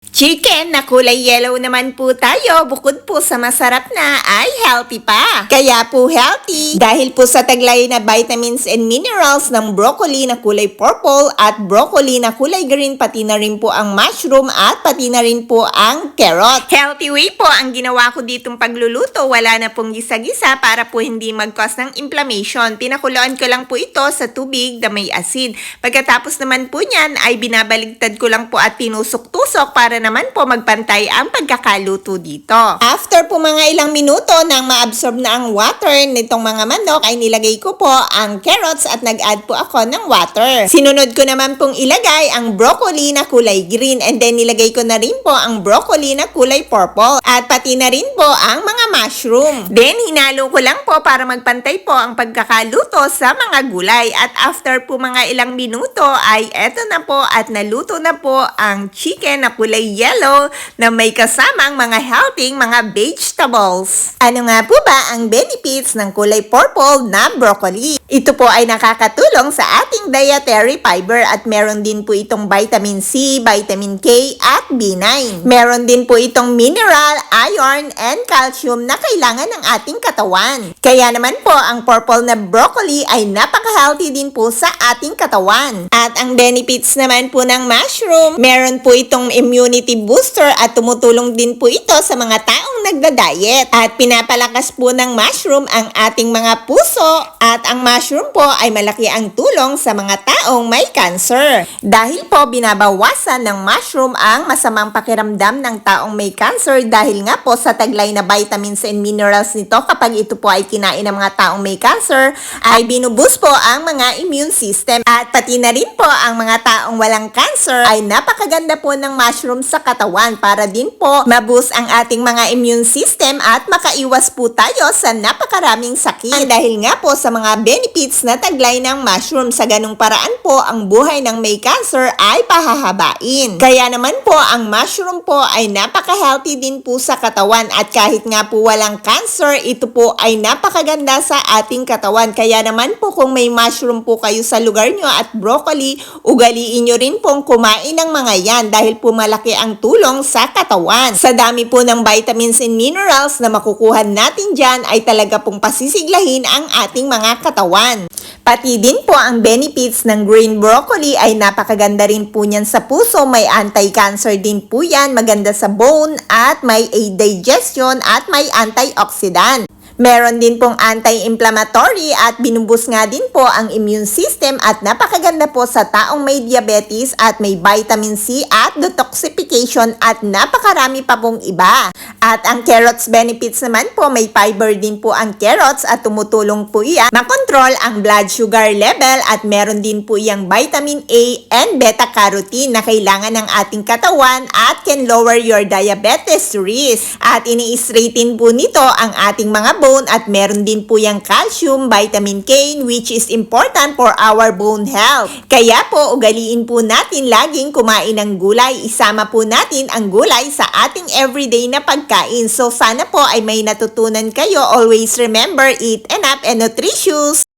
Chicken na kulay yellow naman po tayo, bukod po sa masarap na ay healthy pa. Kaya po healthy dahil po sa taglay na vitamins and minerals ng broccoli na kulay purple at broccoli na kulay green, pati na rin po ang mushroom at pati na rin po ang carrot. Healthy way po ang ginawa ko ditong pagluluto, wala na pong gisa-gisa para po hindi mag-cause ng inflammation. Pinakuluan ko lang po ito sa tubig na may asin. Pagkatapos naman po niyan ay binabaligtad ko lang po at tinusok-tusok para naman po magpantay ang pagkakaluto dito. After po mga ilang minuto nang maabsorb na ang water nitong mga manok ay nilagay ko po ang carrots at nag-add po ako ng water. Sinunod ko naman pong ilagay ang broccoli na kulay green and then nilagay ko na rin po ang broccoli na kulay purple at pati na rin po ang mga mushroom. Then hinalo ko lang po para magpantay po ang pagkakaluto sa mga gulay at after po mga ilang minuto ay eto na po at naluto na po ang chicken na kulay yellow na may kasamang mga healthy mga vegetables. Ano nga po ba ang benefits ng kulay purple na broccoli? Ito po ay nakakatulong sa ating dietary fiber at meron din po itong vitamin C, vitamin K at B9. Meron din po itong mineral, iron, and calcium na kailangan ng ating katawan. Kaya naman po ang purple na broccoli ay napaka-healthy din po sa ating katawan. At ang benefits naman po ng mushroom, meron po itong immunity booster at tumutulong din po ito sa mga taong nagda-diet. At pinapalakas po ng mushroom ang ating mga puso at ang mushroom po ay malaki ang tulong sa mga taong may cancer. Dahil po binabawasan ng mushroom ang masamang pakiramdam ng taong may cancer dahil nga po sa taglay na vitamins and minerals nito kapag ito po ay kinain ng mga taong may cancer ay binuboost po ang mga immune system. At pati na rin po ang mga taong walang cancer ay napakaganda po ng mushroom sa katawan para din po maboost ang ating mga immune system at makaiwas po tayo sa napakaraming sakit. Dahil nga po sa mga benefits na taglay ng mushroom, sa ganung paraan po ang buhay ng may cancer ay pahahabain. Kaya naman po ang mushroom po ay napaka-healthy din po sa katawan at kahit nga po walang cancer, ito po ay napakaganda sa ating katawan. Kaya naman po kung may mushroom po kayo sa lugar nyo at broccoli, ugaliin nyo rin pong kumain ng mga yan dahil po malaki ang tulong sa katawan. Sa dami po ng vitamins and minerals na makukuha natin dyan ay talaga pong pasisiglahin ang ating mga katawan. Pati din po ang benefits ng green broccoli ay napakaganda rin po niyan sa puso. May anti-cancer din po yan, maganda sa bone at may aid digestion at may antioxidant. Meron din pong anti-inflammatory at binubus nga din po ang immune system at napakaganda po sa taong may diabetes at may vitamin C at detoxification at napakarami pa pong iba. At ang carrots benefits naman po, may fiber din po ang carrots at tumutulong po iyan makontrol ang blood sugar level at meron din po iyang vitamin A and beta-carotene na kailangan ng ating katawan at can lower your diabetes risk. At ini-straighten po nito ang ating mga bone at meron din po yung calcium, vitamin K which is important for our bone health. Kaya po ugaliin po natin laging kumain ng gulay. Isama po natin ang gulay sa ating everyday na pagkain. So sana po ay may natutunan kayo. Always remember, eat enough and nutritious.